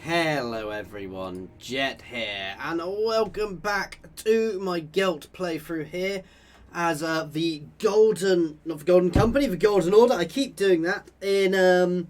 Hello everyone, Jet here, and welcome back to my Gelt playthrough here as the Golden Order. I keep doing that in,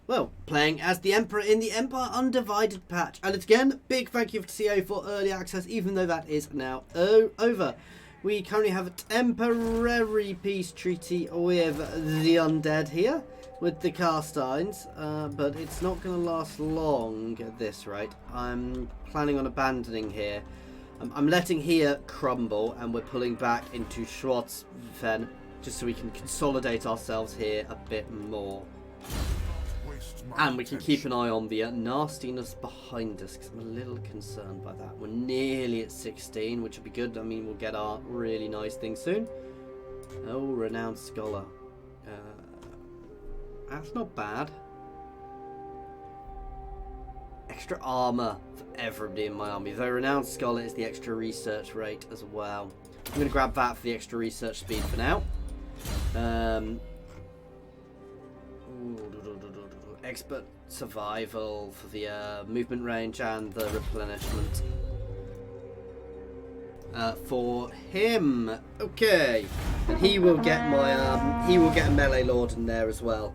well, playing as the Emperor in the Empire Undivided patch. And again, big thank you to CA for early access, even though that is now over. We currently have a temporary peace treaty with the undead here, with the cast irons, but it's not going to last long at this rate. I'm planning on abandoning here. I'm letting here crumble, and we're pulling back into Schwarzfen, just so we can consolidate ourselves here a bit more. And we can keep an eye on the nastiness behind us, because I'm a little concerned by that. We're nearly at 16, which will be good. I mean, we'll get our really nice thing soon. Oh, renowned scholar. That's not bad. Extra armor for everybody in my army. Though renowned scholar is the extra research rate as well. I'm going to grab that for the extra research speed for now. Expert survival for the movement range and the replenishment. For him, okay, and he will get my he will get a melee lord in there as well.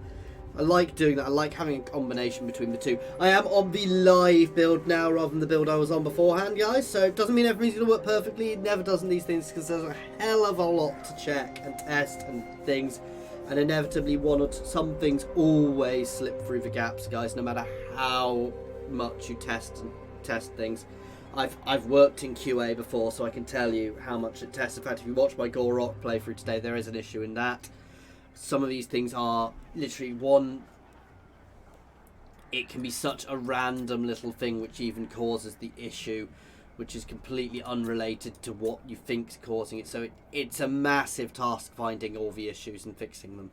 I like doing that. I like having a combination between the two. I am on the live build now rather than the build I was on beforehand, guys, so it doesn't mean everything's going to work perfectly. It never does in these things, because there's a hell of a lot to check and test and things, and inevitably some things always slip through the gaps, guys, no matter how much you test things. I've worked in QA before, so I can tell you how much it tests. In fact, if you watch my Gorok playthrough today, there is an issue in that. Some of these things are literally it can be such a random little thing which even causes the issue, which is completely unrelated to what you think's causing it. So it's a massive task finding all the issues and fixing them.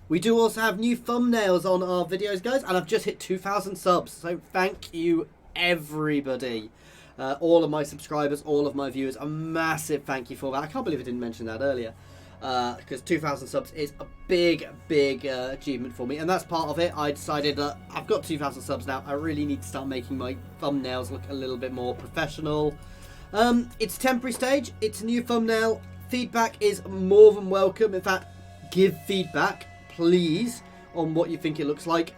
We do also have new thumbnails on our videos, guys, and I've just hit 2,000 subs, so thank you everybody. All of my subscribers, all of my viewers, a massive thank you for that. I can't believe I didn't mention that earlier, because 2,000 subs is a big achievement for me, and that's part of it. I decided that I've got 2,000 subs now. I really need to start making my thumbnails look a little bit more professional. It's a temporary stage. It's a new thumbnail. Feedback is more than welcome. In fact, give feedback, please, on what you think it looks like.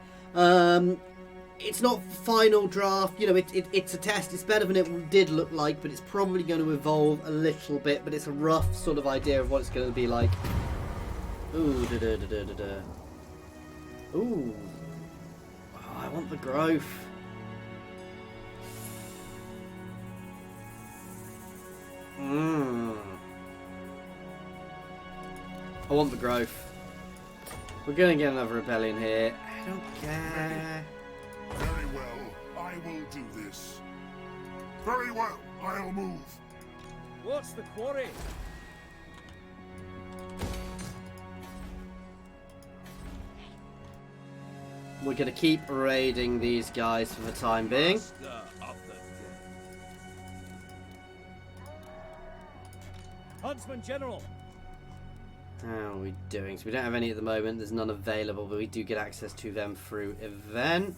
It's not final draft, you know, it's a test. It's better than it did look like, but it's probably going to evolve a little bit, but it's a rough sort of idea of what it's going to be like. Ooh, Ooh. Oh, I want the growth. I want the growth. We're going to get another rebellion here. I don't care. Very well, I will do this. Very well, I'll move. What's the quarry? We're going to keep raiding these guys for the time being. Huntsman General. How are we doing? So we don't have any at the moment. There's none available, but we do get access to them through events.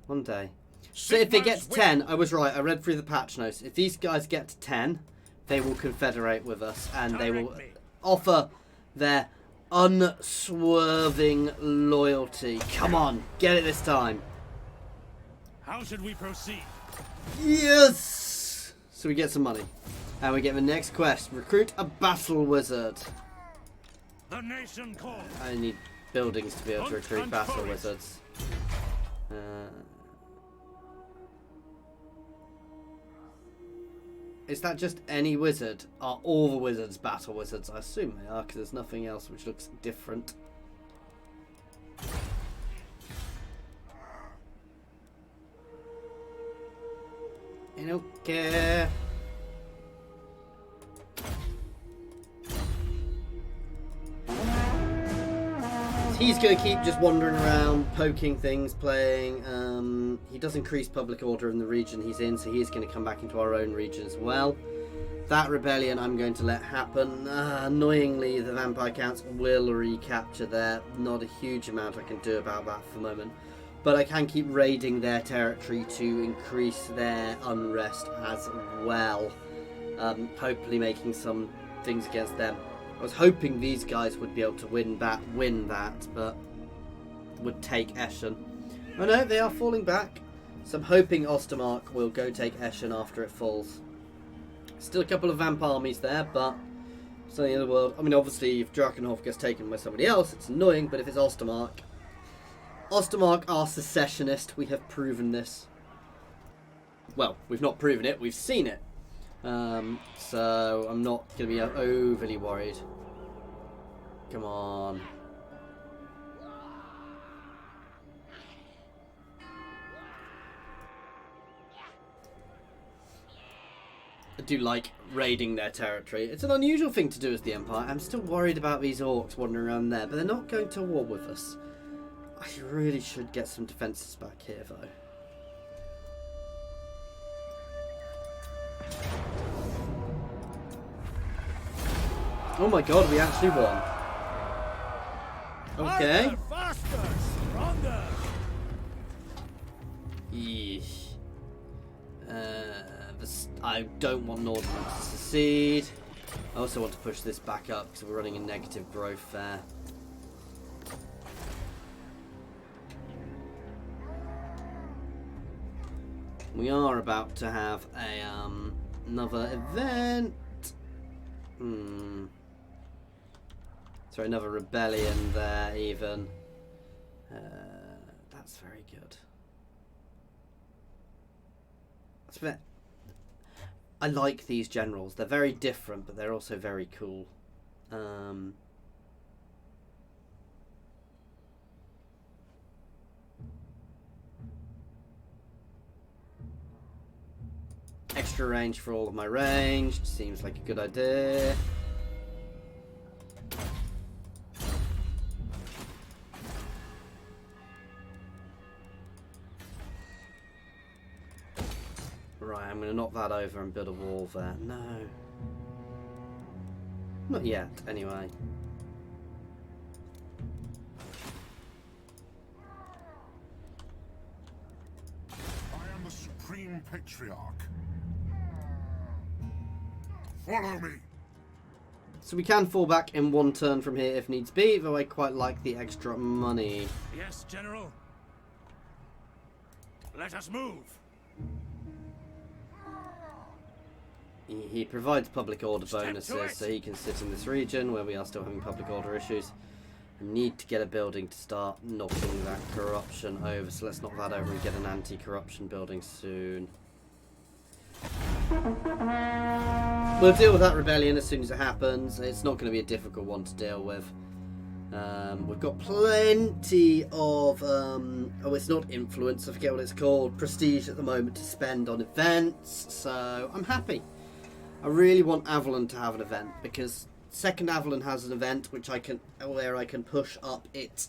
One day. So if they get to 10, I was right. I read through the patch notes. If these guys get to 10, they will confederate with us, and they will offer their unswerving loyalty. Come on, get it this time. How should we proceed? Yes! So we get some money. And we get the next quest. Recruit a battle wizard. The nation calls. I need buildings to be able to recruit battle wizards. Is that just any wizard? Are all the wizards battle wizards? I assume they are, because there's nothing else which looks different. I don't care. He's going to keep just wandering around, poking things, playing. He does increase public order in the region he's in, so he is going to come back into our own region as well. That rebellion I'm going to let happen. Annoyingly, the Vampire Counts will recapture there. Not a huge amount I can do about that for the moment. But I can keep raiding their territory to increase their unrest as well. Hopefully making some things against them. I was hoping these guys would be able to win that, but would take Eschen. Oh no, they are falling back. So I'm hoping Ostermark will go take Eschen after it falls. Still a couple of vamp armies there, but something in the world. I mean, obviously, if Drakenhof gets taken by somebody else, it's annoying, but if it's Ostermark are secessionist. We have proven this. Well, we've not proven it, we've seen it. So I'm not going to be overly worried. Come on. I do like raiding their territory. It's an unusual thing to do as the Empire. I'm still worried about these orcs wandering around there, but they're not going to war with us. I really should get some defences back here, though. Oh my god, we actually won. Okay. Harder, faster, stronger. Yeesh. I don't want Northern to secede. I also want to push this back up because we're running a negative growth there. We are about to have a another event. Sorry, another rebellion there even. That's very good. That's a bit. I like these generals. They're very different, but they're also very cool. Extra range for all of my range. Seems like a good idea. Right, I'm going to knock that over and build a wall there. No. Not yet, anyway. I am the Supreme Patriarch. Follow me. So we can fall back in one turn from here if needs be, though I quite like the extra money. Yes, General. Let us move. He provides public order Step to bonuses, it. so he can sit in this region where we are still having public order issues. I need to get a building to start knocking that corruption over, so let's knock that over and get an anti-corruption building soon. We'll deal with that rebellion as soon as it happens. It's not going to be a difficult one to deal with. We've got plenty of, oh, it's not influence, I forget what it's called, prestige at the moment to spend on events, so I'm happy. I really want Avalon to have an event, because second Avalon has an event where I can push up its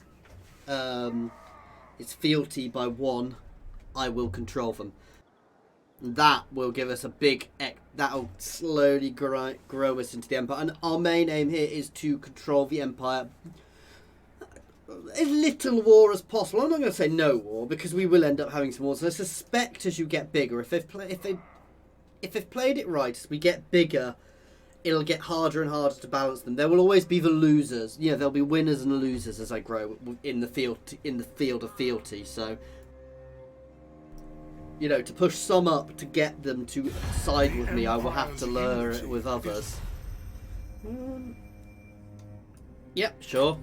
fealty by 1. I will control them. That will give us a big, that'll slowly grow us into the Empire, and our main aim here is to control the Empire. As little war as possible. I'm not going to say no war, because we will end up having some wars. I suspect as you get bigger, if they've played it right, as we get bigger, it'll get harder and harder to balance them. There will always be the losers. You know, there'll be winners and losers as I grow in the field of fealty. So, you know, to push some up to get them to side with me, I will have to lure it with others. Yep, sure.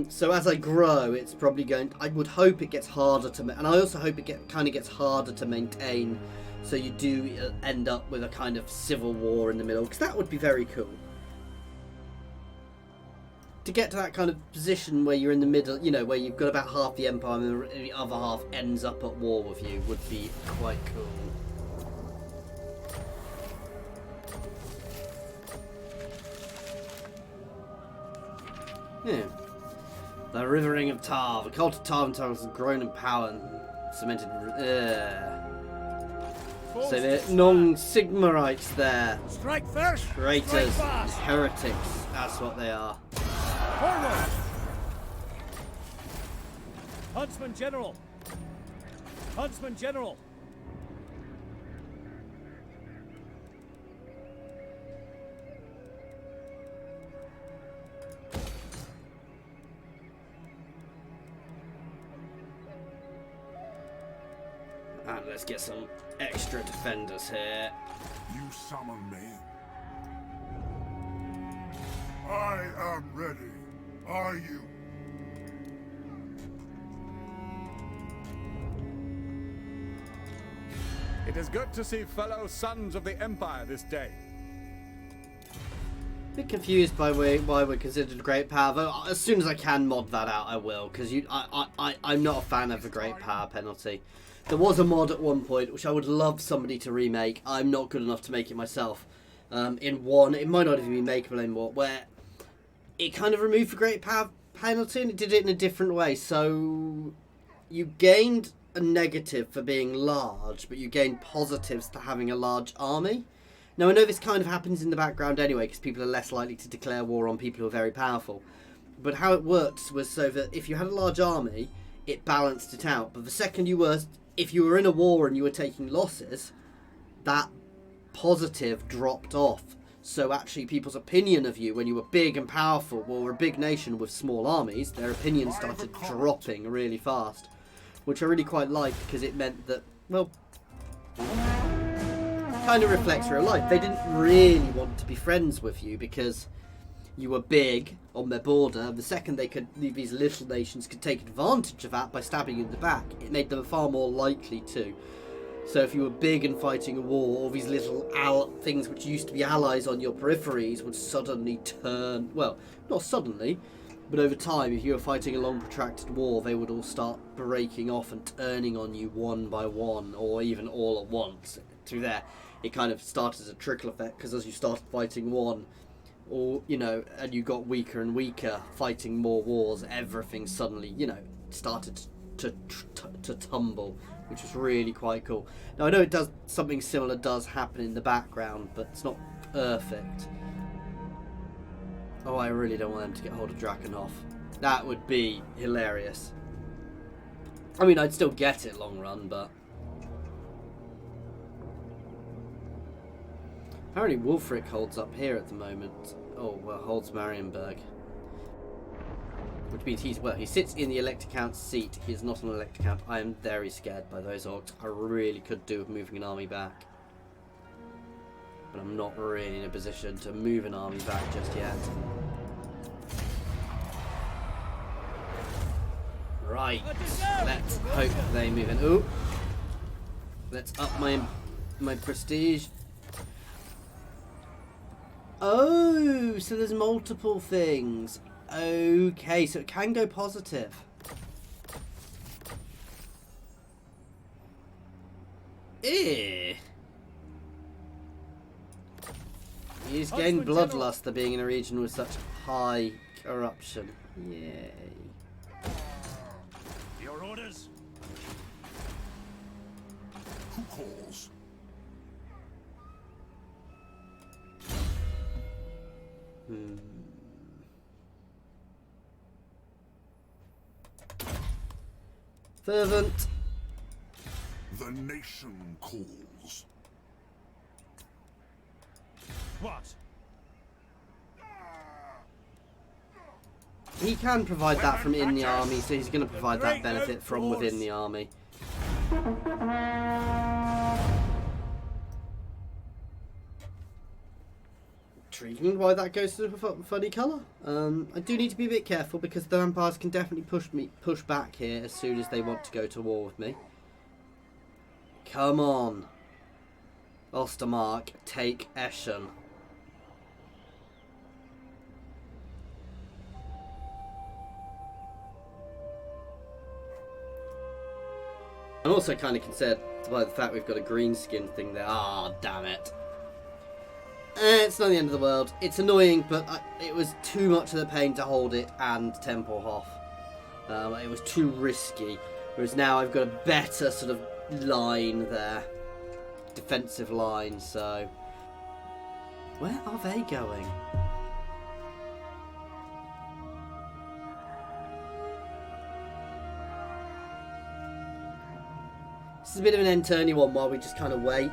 So as I grow, it's probably going. I would hope it gets harder to, and I also hope it kind of gets harder to maintain. So you do end up with a kind of civil war in the middle, because that would be very cool. To get to that kind of position where you're in the middle, you know, where you've got about half the empire and the other half ends up at war with you, would be quite cool. Yeah. The Rivering of Tar. The cult of Tar and Tar has grown in power and cemented. So the non-Sigmarites there. Strike first. Traitors, Strike and fast. heretics. That's what they are. Forward. Huntsman General. Huntsman General. And let's get some extra defenders here. You summon me. I am ready. Are you? It is good to see fellow sons of the Empire this day. A bit confused by why we're considered a great power. Though as soon as I can mod that out, I will, because I'm not a fan of the great power penalty. There was a mod at one point which I would love somebody to remake. I'm not good enough to make it myself. In one, it might not even be makeable anymore, where it kind of removed the great power penalty and it did it in a different way. So you gained a negative for being large, but you gained positives to having a large army. Now I know this kind of happens in the background anyway, because people are less likely to declare war on people who are very powerful. But how it worked was so that if you had a large army, it balanced it out. But the second if you were in a war and you were taking losses, that positive dropped off. So actually people's opinion of you when you were big and powerful, well, we're a big nation with small armies, their opinion started dropping really fast. Which I really quite liked, because it meant that, well, kind of reflects real life. They didn't really want to be friends with you because you were big on their border. The second these little nations could take advantage of that by stabbing you in the back, it made them far more likely to. So if you were big and fighting a war, all these little things which used to be allies on your peripheries would suddenly turn, well, not suddenly, but over time, if you were fighting a long protracted war, they would all start breaking off and turning on you one by one, or even all at once. Through there, it kind of started as a trickle effect, because as you started fighting one, or and you got weaker and weaker, fighting more wars, everything suddenly, started to tumble, which was really quite cool. Now I know something similar does happen in the background, but it's not perfect. Oh, I really don't want them to get hold of Drakenhof. That would be hilarious. I mean, I'd still get it long run, but... Apparently Wulfric holds up here at the moment. Oh, well, holds Marienburg. Which means he sits in the Elector Count's seat. He is not an Elector Count. I am very scared by those orcs. I really could do with moving an army back. But I'm not really in a position to move an army back just yet. Right, let's hope they move in. Ooh, let's up my prestige. Oh, so there's multiple things. Okay, so it can go positive. Eh. He's gained bloodlust for being in a region with such high corruption. Yay. Your orders. Who calls? Fervent. The nation calls. What? He can provide that from in the army, so he's going to provide that benefit from within the army. Intriguing why that goes to a funny colour. I do need to be a bit careful because the vampires can definitely push back here as soon as they want to go to war with me. Come on. Ostermark, take Eschen. I'm also kind of concerned by the fact we've got a Greenskin thing there. Ah, damn it. It's not the end of the world. It's annoying, but it was too much of the pain to hold it and Tempelhof. It was too risky. Whereas now I've got a better sort of line there. defensive line, so... Where are they going? This is a bit of an end-turny one while we just kind of wait.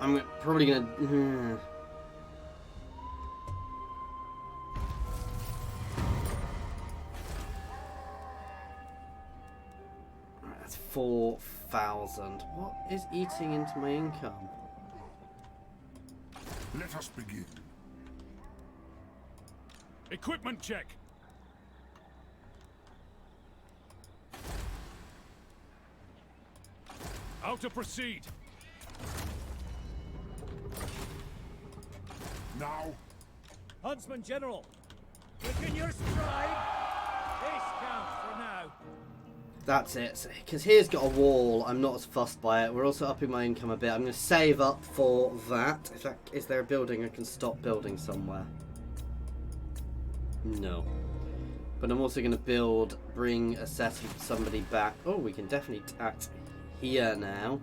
I'm probably going to... That's 4,000. What is eating into my income? Let us begin. Equipment check. How to proceed? Now, Huntsman General, within your stride. This counts for now. That's it, because here's got a wall. I'm not as fussed by it. We're also upping my income a bit. I'm going to save up for that. Is there a building I can stop building somewhere? No. But I'm also going to bring a set of somebody back. Oh, we can definitely tax here now.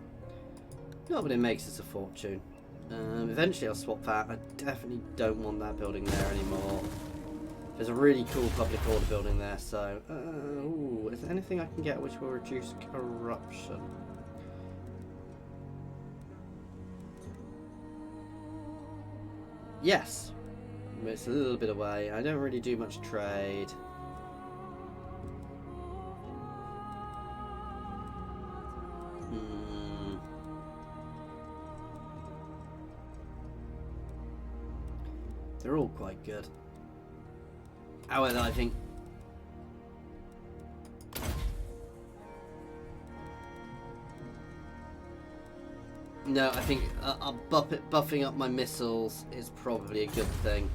No, but it makes us a fortune. Eventually I'll swap that. I definitely don't want that building there anymore. There's a really cool public order building there, so... ooh, is there anything I can get which will reduce corruption? Yes. It's a little bit away. I don't really do much trade. They're all quite good. However, I think... No, I think buffing up my missiles is probably a good thing.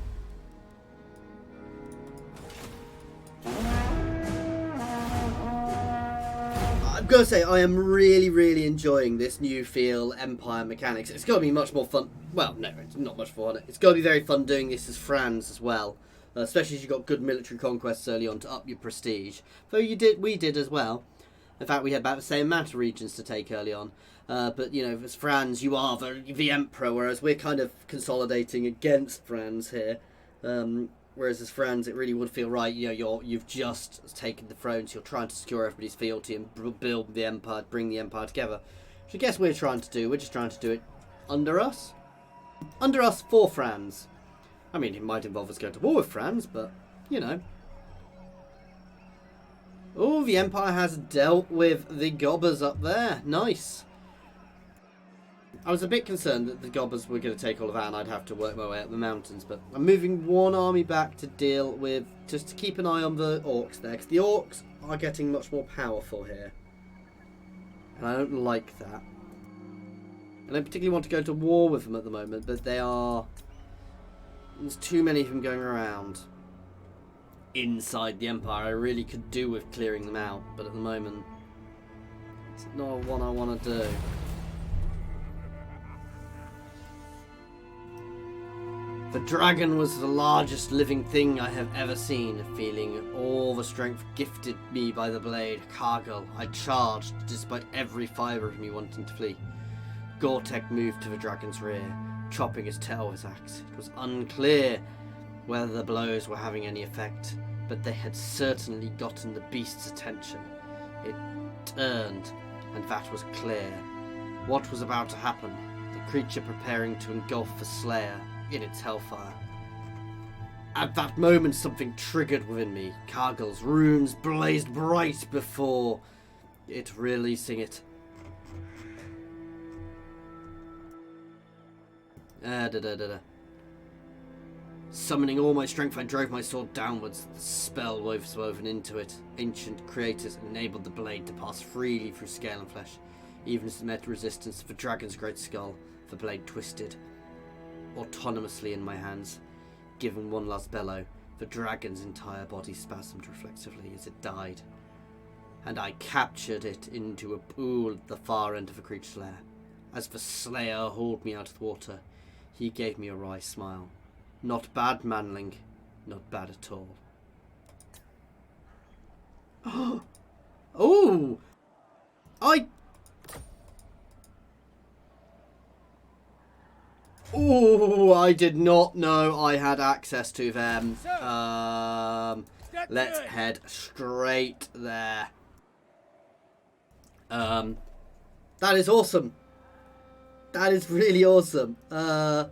I've got to say, I am really, really enjoying this new feel Empire mechanics. It's got to be much more fun. Well, no, it's not much fun. It's got to be very fun doing this as Franz as well. Especially as you've got good military conquests early on to up your prestige. Though we did as well. In fact, we had about the same amount of regions to take early on. But, you know, as Franz, you are the Emperor, whereas we're kind of consolidating against Franz here. Whereas as Franz, it really would feel right, you know, you've just taken the throne, so you're trying to secure everybody's fealty and build the Empire, bring the Empire together. Which I guess we're trying to do. We're just trying to do it under us. Under us for Franz. I mean, it might involve us going to war with Franz, but, you know. Oh, the Empire has dealt with the Gobbers up there. Nice. I was a bit concerned that the Gobbers were going to take all of that and I'd have to work my way up the mountains, but I'm moving one army back to deal with, just to keep an eye on the Orcs there, because the Orcs are getting much more powerful here. And I don't like that. I don't particularly want to go to war with them at the moment, but there's too many of them going around inside the Empire. I really could do with clearing them out, but at the moment it's not one I want to do. The dragon was the largest living thing I have ever seen, feeling all the strength gifted me by the blade. Cargill, I charged, despite every fibre of me wanting to flee. Gortek moved to the dragon's rear, chopping his tail with his axe. It was unclear whether the blows were having any effect, but they had certainly gotten the beast's attention. It turned, and that was clear. What was about to happen? The creature preparing to engulf the slayer in its hellfire. At that moment, something triggered within me. Cargill's runes blazed bright before it releasing it. Summoning all my strength, I drove my sword downwards. The spell woven into it. Ancient creators enabled the blade to pass freely through scale and flesh. Even as it met resistance of the dragon's great skull, the blade twisted autonomously in my hands. Given one last bellow, the dragon's entire body spasmed reflexively as it died, and I captured it into a pool at the far end of the creature's lair. As the slayer hauled me out of the water, he gave me a wry smile. Not bad, manling. Not bad at all. Oh! I did not know I had access to them. Let's head straight there. That is awesome. That is really awesome. I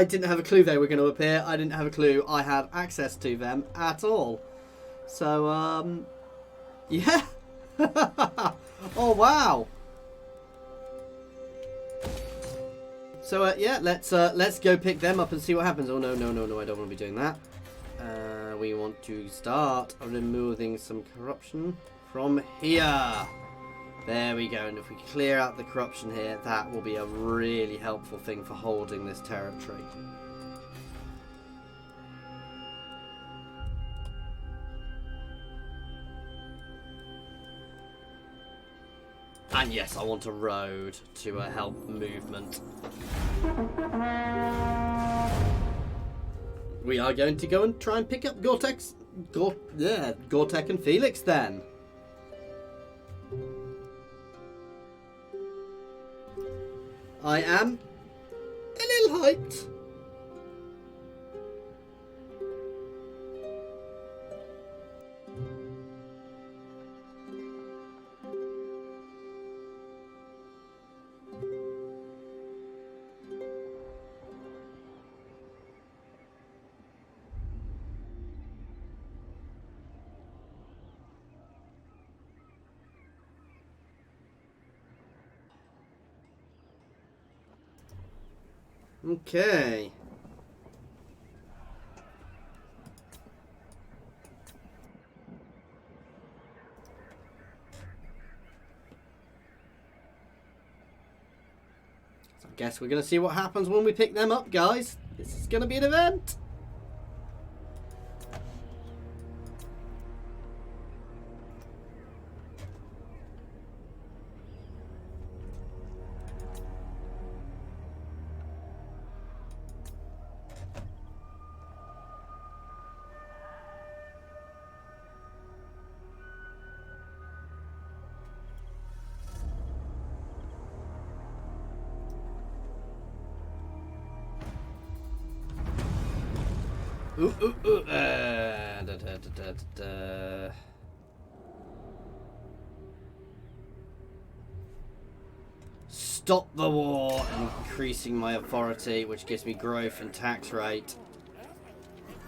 didn't have a clue they were going to appear. I didn't have a clue I had access to them at all. So, yeah. Oh, wow. So, yeah, let's go pick them up and see what happens. Oh, no, I don't want to be doing that. We want to start removing some corruption from here. There we go, and if we clear out the corruption here, that will be a really helpful thing for holding this territory. And yes, I want a road to help movement. We are going to go and try and pick up Gortek and Felix then. I am a little hyped. Okay. So I guess we're going to see what happens when we pick them up, guys. This is going to be an event. Stop the war, increasing my authority, which gives me growth and tax rate,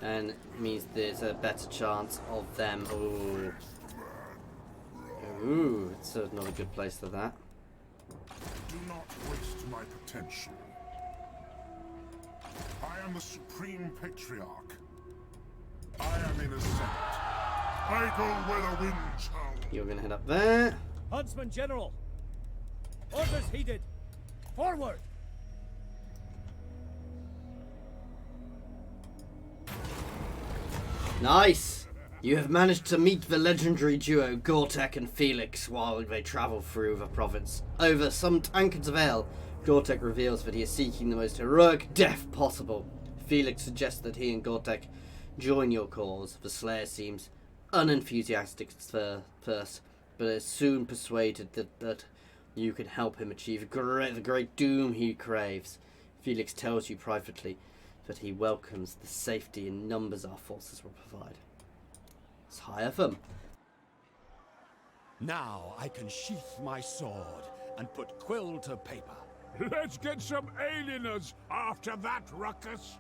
and means there's a better chance of them. Ooh, it's not a good place for that. Do not waste my potential. I am the Supreme Patriarch. I am in ascent. I go where the winds howl. You're gonna head up there. Huntsman General! Orders heeded! Forward! Nice! You have managed to meet the legendary duo Gortek and Felix while they travel through the province. Over some tankards of ale, Gortek reveals that he is seeking the most heroic death possible. Felix suggests that he and Gortek join your cause. The Slayer seems unenthusiastic at first, but is soon persuaded that you can help him achieve the great doom he craves. Felix tells you privately that he welcomes the safety and numbers our forces will provide. Let's hire them. Now I can sheath my sword and put quill to paper. Let's get some alieners after that ruckus.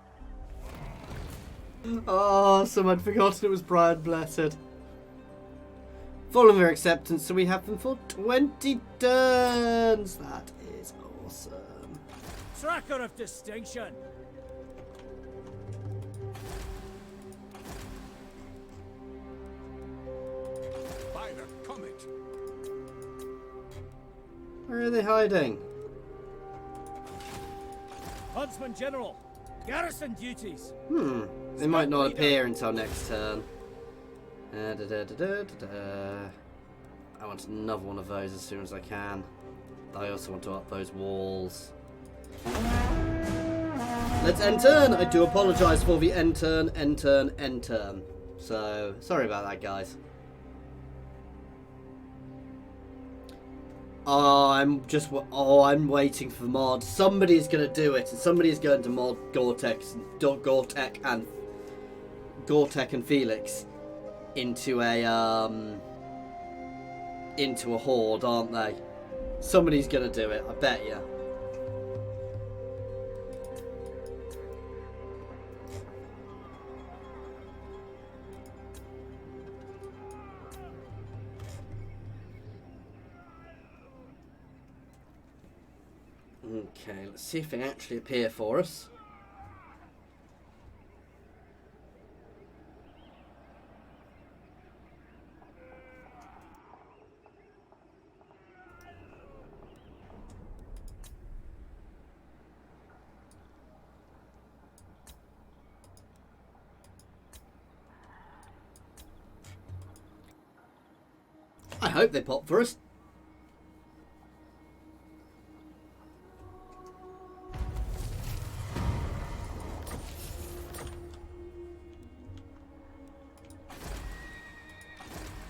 Oh, someone forgotten it was Brian Blessed. Following their acceptance, so we have them for 20 turns. That is awesome. Tracker of distinction! By the comet! Where are they hiding? Huntsman General! Garrison duties! They might not appear until next turn. I want another one of those as soon as I can. I also want to up those walls. Let's end turn! I do apologise for the end turn. So, sorry about that, guys. I'm waiting for mod. Somebody's gonna do it, and somebody's going to mod Gore-Tech and Felix into a horde, aren't they? Somebody's gonna do it, I bet you. Okay, let's see if they actually appear for us. I hope they pop for us.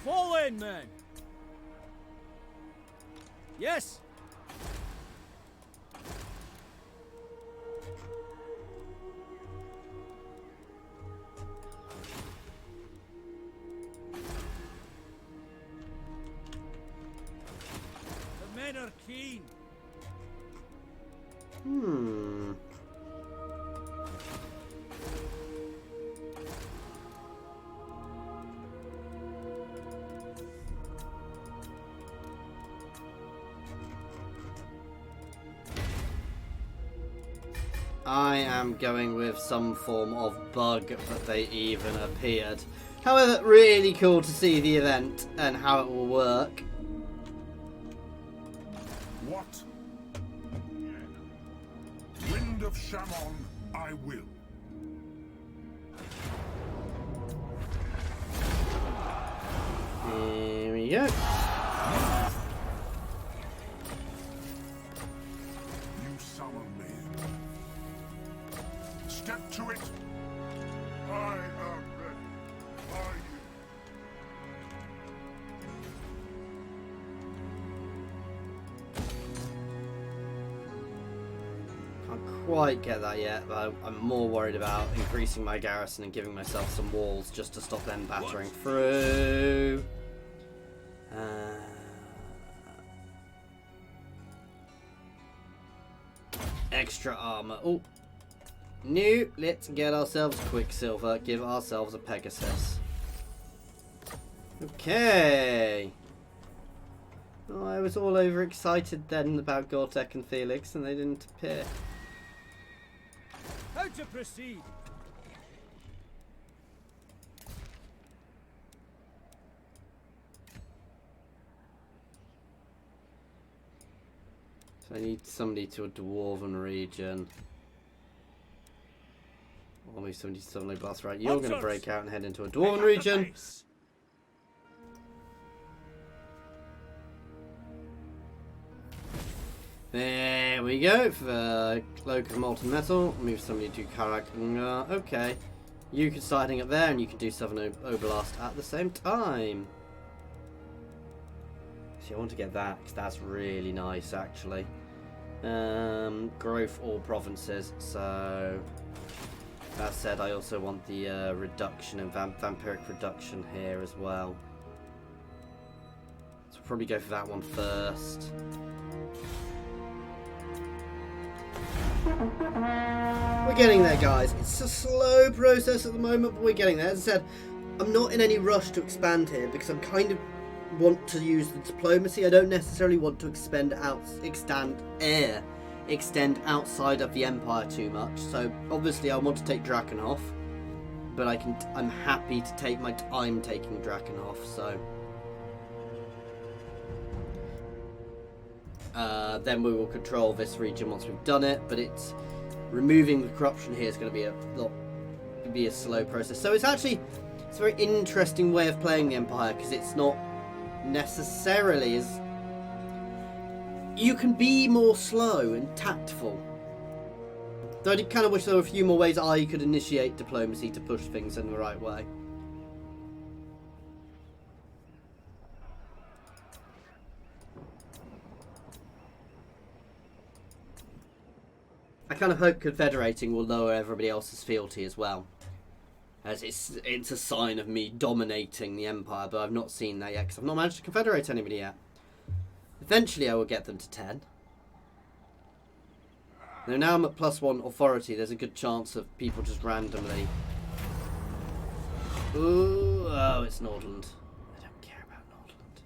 Fall in, men! Yes! The men are keen. I am going with some form of bug that they even appeared. However, really cool to see the event and how it will work. What? Wind of Shammon, I will. Here we go. You summon me. Step to it. I am ready. Are you? Can't quite get that yet, but I'm more worried about increasing my garrison and giving myself some walls just to stop them battering through. Extra armor. Oh, no, let's get ourselves Quicksilver. Give ourselves a Pegasus. Okay. Oh, I was all overexcited then about Gore-Tech and Felix, and they didn't appear. How to proceed? So I need somebody to a Dwarven region. Or maybe somebody to suddenly blast. Right, you're going to break out and head into a Dwarven region. There we go. For Cloak of Molten Metal, move somebody to Karak. Okay. You can start heading up there and you can do Southern Oblast at the same time. So I want to get that because that's really nice actually. Growth all provinces. So that said, I also want the reduction and vampiric reduction here as well. So we'll probably go for that one first. We're getting there, guys. It's a slow process at the moment, but we're getting there. As I said, I'm not in any rush to expand here because I'm kind of want to use the diplomacy. I don't necessarily want to extend outside of the Empire too much. So obviously I want to take Drakenhof, but I'm happy to take my time taking Drakenhof. So then we will control this region once we've done it. But it's removing the corruption here is going to be a slow process. So it's a very interesting way of playing the Empire because it's not necessarily as you can be more slow and tactful. Though I kind of wish there were a few more ways I could initiate diplomacy to push things in the right way. I kind of hope confederating will lower everybody else's fealty as well, as it's a sign of me dominating the Empire, but I've not seen that yet because I've not managed to confederate anybody yet. Eventually I will get them to 10. Now I'm at +1 authority, there's a good chance of people just randomly... Ooh, oh, it's Nordland. I don't care about Nordland.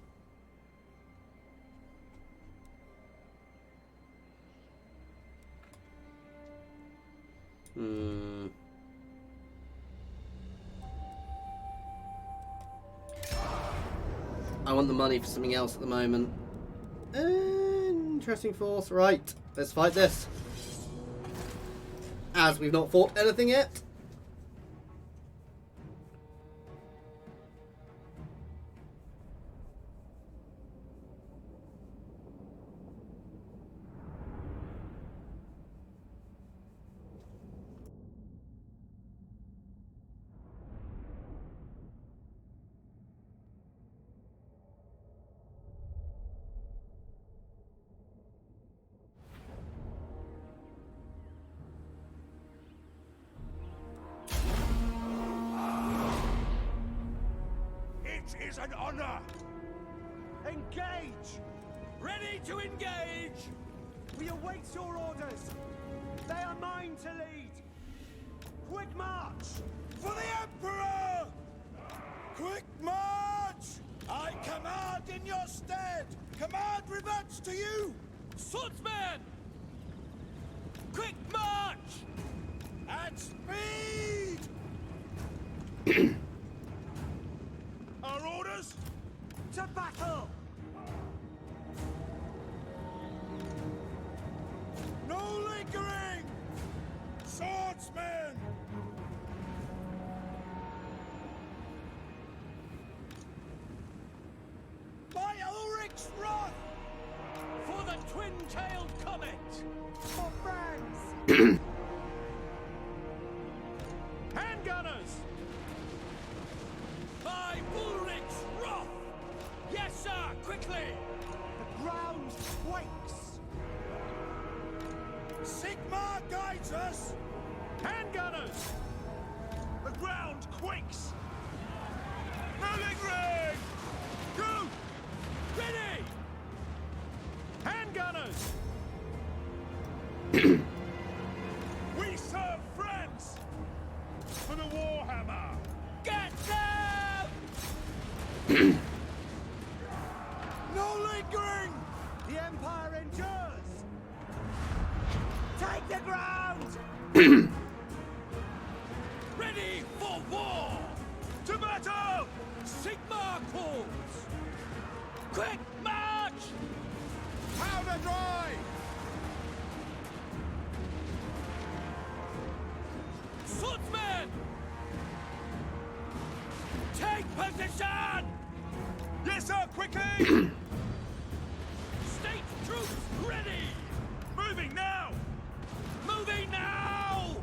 I want the money for something else at the moment. Interesting force. Right, let's fight this. As we've not fought anything yet. It is an honor! Engage! Ready to engage! We await your orders. They are mine to lead. Quick march! For the Emperor! Quick march! I command in your stead! Command reverts to you! Swordsman! Quick march! At speed! Our orders? To battle! No lingering! Swordsmen! By Ulrich's wrath! For the twin-tailed comet! For France! Handgunners! By Ulrich's wrath! Yes, sir! Quickly! The ground quakes! Sigmar guides us! Handgunners! The ground quakes! No lingering! Go! Ready! Handgunners! We serve France! For the Warhammer! Get them! No lingering! The Empire endures! Take the ground! Ready for war! To battle! Sigmar calls! Quick march! Powder dry! Swordsmen! Take position! Yes, sir, quickly! State troops ready! Moving now! Moving now!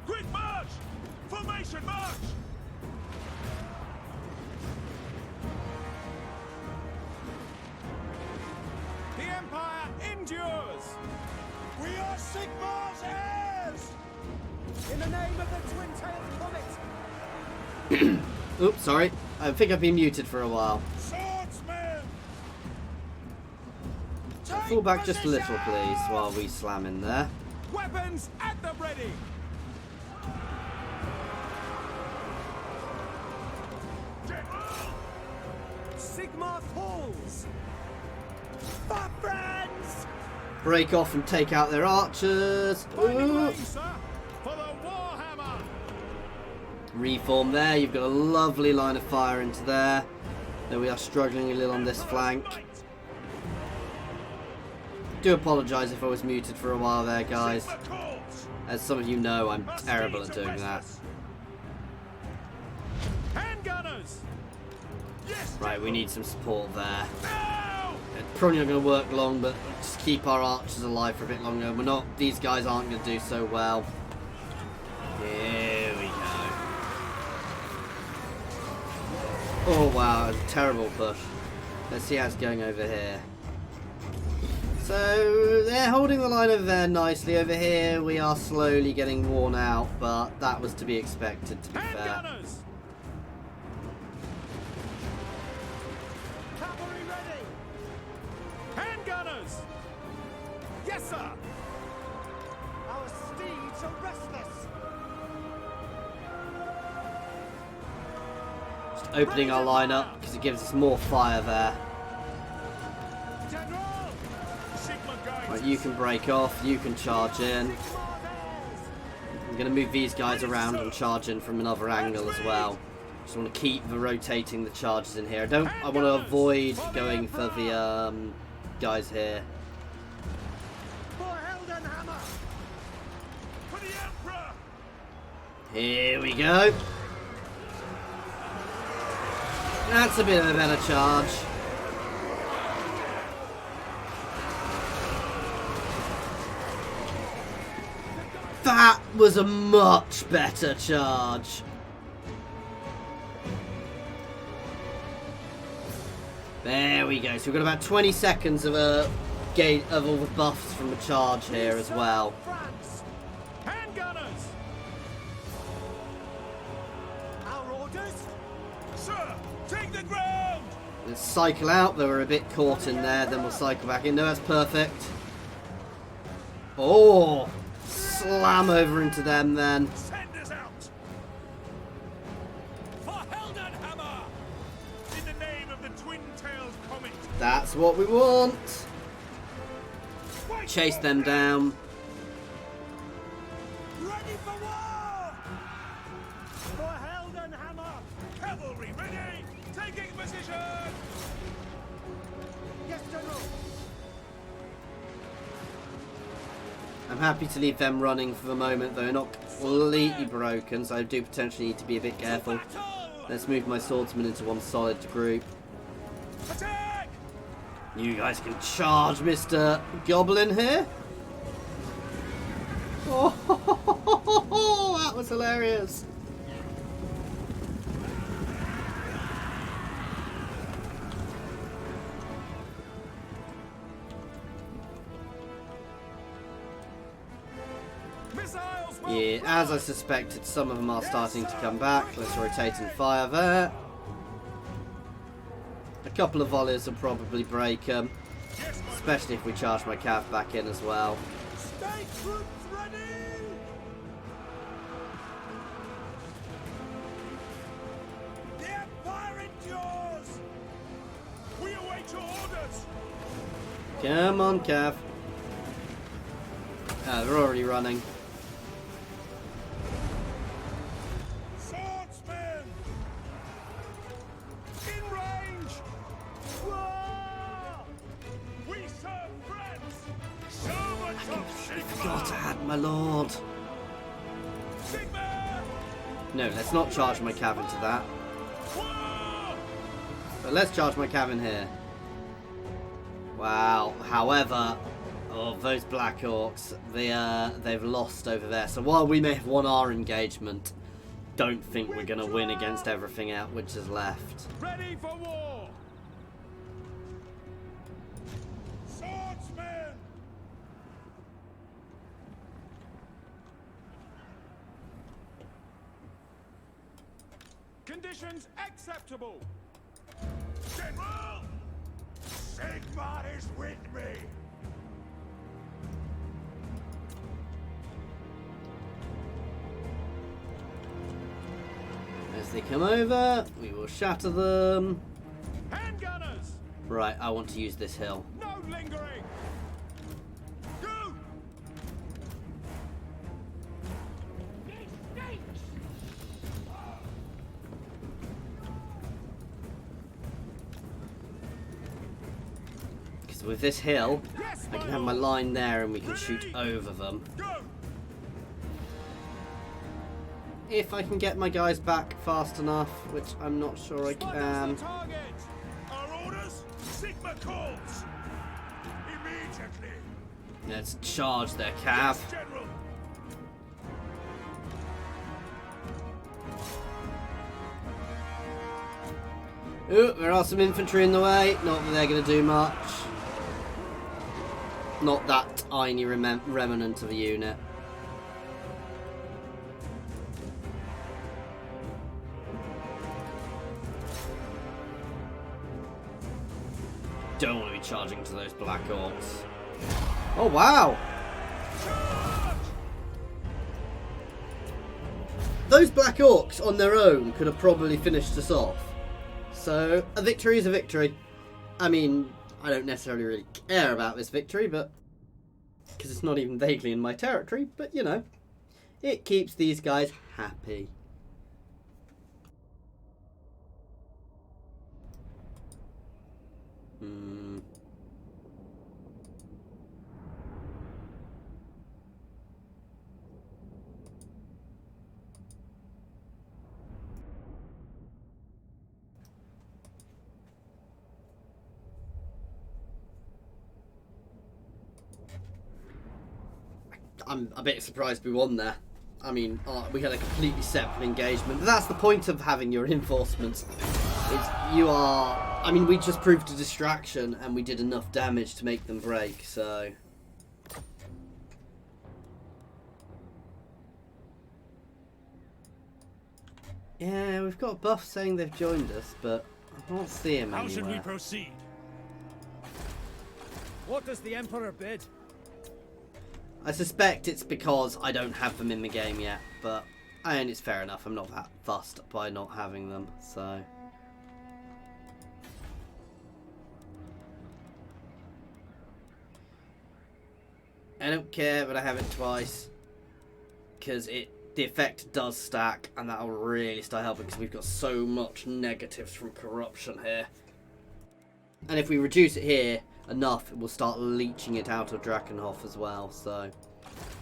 Quick march! Formation march! The Empire endures! We are Sigmar's heirs! In the name of the twin-tailed comet! Oops, sorry. I think I've been muted for a while. Swordsmen! Take Fall back just a little, position! please, while we slam in there. Weapons at the ready! General! Sigmar falls! For France! Break off and take out their archers. Finding Ooh. range, sir! For the Warhammer! Reform there. You've got a lovely line of fire into there. Though we are struggling a little on this flank. Do apologise if I was muted for a while there, guys. Sigmar calls! As some of you know, I'm terrible at doing that. Handgunners! Yes! Right, we need some support there. Now! It's probably not going to work long, but just keep our archers alive for a bit longer. We're not. These guys aren't going to do so well. Here we go. Oh wow, that was a terrible push. Let's see how it's going over here. So they're holding the line over there nicely. Over here we are slowly getting worn out, but that was to be expected, to be fair. Handgunners! Cavalry ready! Handgunners! Yes, sir! Our steeds are restless! Just opening our line up because it gives us more fire there. General! Sigma guys! Right, you can break off, you can charge in. I'm going to move these guys around and charge in from another angle as well. Just want to keep rotating the charges in here. I want to avoid going for the guys here. For Heldenhammer! For the Emperor! Here we go. That's a bit of a better charge. That was a much better charge. There we go. So we've got about 20 seconds of a gate of all the buffs from a charge here as well. France! Handgunners! Our orders? Sir, take the ground! Let's cycle out. They were a bit caught in there. Then we'll cycle back in. No, that's perfect. Oh! Slam over into them then. Send us out! For Heldenhammer! In the name of the twin-tailed comet! That's what we want. Wait Chase for them me! down. Ready for war! For Heldenhammer! Cavalry ready! Taking position! Yes, General! I'm happy to leave them running for the moment, though they're not completely broken, so I do potentially need to be a bit careful. Battle! Let's move my swordsmen into one solid group. Attack! You guys can charge Mr. Goblin here. Oh, that was hilarious. Missiles will Yeah, as I suspected, some of them are starting to come back. Let's rotate and fire there. A couple of volleys will probably break them, Yes, my especially if we charge my cav back in as well. Stay troops ready! The Empire endures! We await your orders! Come on, cav. They're already running. Swordsmen! In range! War! We serve France! Servants of Sigma! God, I had my lord. Sigma! No, let's not charge my cav into that. War! But let's charge my cav in here. Wow. However, oh, those Black Orcs, they've lost over there. So while we may have won our engagement, don't think we're going to win against everything out which is left. Ready for war! Swordsmen! Conditions acceptable! General! Sigma is with me! As they come over, we will shatter them. Handgunners! Right, I want to use this hill. No lingering! Go! Because with this hill, Yes, I can have my line there and we can shoot over them. Go! If I can get my guys back fast enough, which I'm not sure I Spot can. us the target! Our orders? Sigma calls! Immediately! Let's charge their cav. Yes, General! Ooh, there are some infantry in the way. Not that they're going to do much. Not that tiny remnant of a unit. Don't want to be charging to those Black Orcs. Oh, wow! Those Black Orcs on their own could have probably finished us off. So, a victory is a victory. I mean, I don't necessarily really care about this victory, but... because it's not even vaguely in my territory, but, you know, it keeps these guys happy. I'm a bit surprised we won there. I mean, we had a completely separate engagement. But that's the point of having your reinforcements. I mean, we just proved a distraction and we did enough damage to make them break, so... yeah, we've got a buff saying they've joined us, but I can't see him anywhere. How should we proceed? What does the Emperor bid? I suspect it's because I don't have them in the game yet, but and it's fair enough. I'm not that fussed by not having them, so... I don't care, but I have it twice because the effect does stack, and that'll really start helping because we've got so much negatives from corruption here. And if we reduce it here enough, it will start leeching it out of Drakenhof as well, so...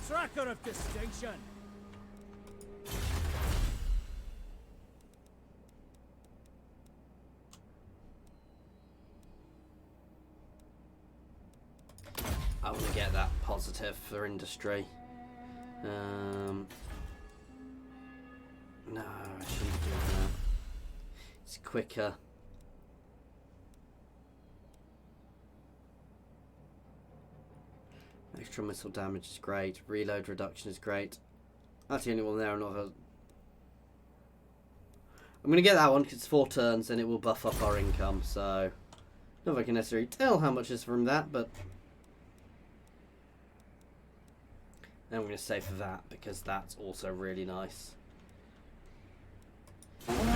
Tracker of distinction! I want to get that positive for industry. No, I shouldn't do that. It's quicker. Extra missile damage is great. Reload reduction is great. That's the only one there. I'm going to get that one because it's 4 turns and it will buff up our income. So, not if I can necessarily tell how much is from that, but I'm going to save for that because that's also really nice. Not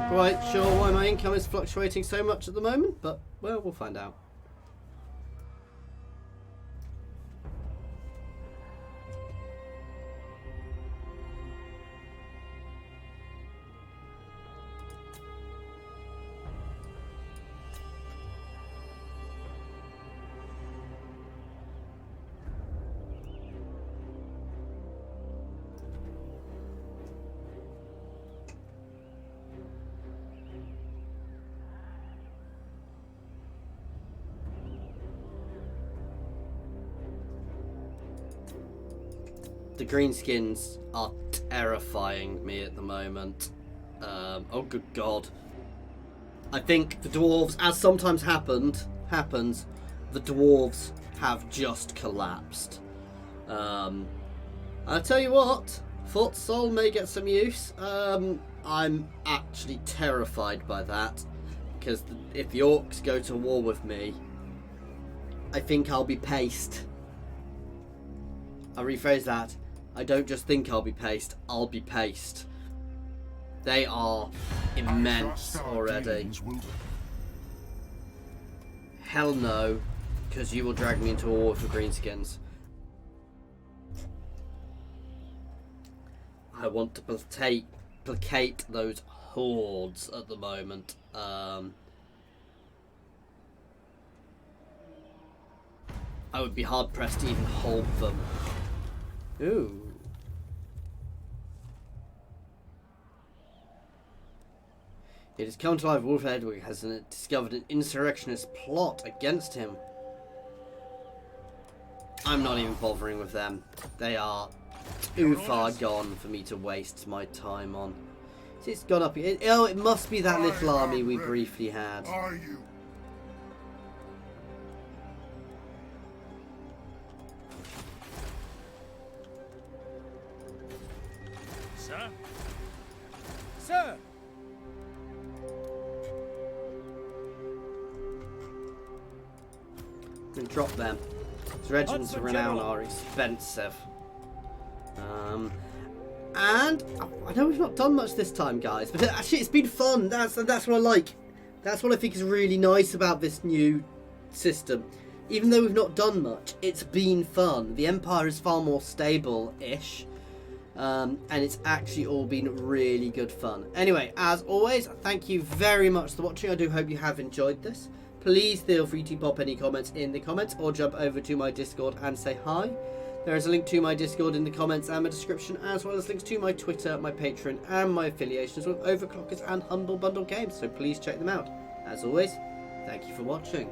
quite sure why my income is fluctuating so much at the moment, but well, we'll find out. The greenskins are terrifying me at the moment. Oh good god. I think the dwarves, as sometimes happens, the dwarves have just collapsed. I'll tell you what, Fort Sol may get some use. I'm actually terrified by that, because if the orcs go to war with me, I think I'll be paced. I'll rephrase that. I don't just think I'll be paced, I'll be paced. They are immense already. Hell no, because you will drag me into a war for greenskins. I want to placate those hordes at the moment. I would be hard pressed to even hold them. Ooh. It has come to life. Wolf Edward has discovered an insurrectionist plot against him. I'm not even bothering with them. They are too far gone for me to waste my time on. See, it's gone up. Oh, it must be that little army we briefly had. Are you? And drop them. These regiments of renown are expensive. And I know we've not done much this time, guys, but actually it's been fun. That's what I like. That's what I think is really nice about this new system. Even though we've not done much, it's been fun. The Empire is far more stable-ish. And it's actually all been really good fun. Anyway, as always, thank you very much for watching. I do hope you have enjoyed this. Please feel free to pop any comments in the comments or jump over to my Discord and say hi. There is a link to my Discord in the comments and my description, as well as links to my Twitter, my Patreon, and my affiliations with Overclockers and Humble Bundle Games, so please check them out. As always, thank you for watching.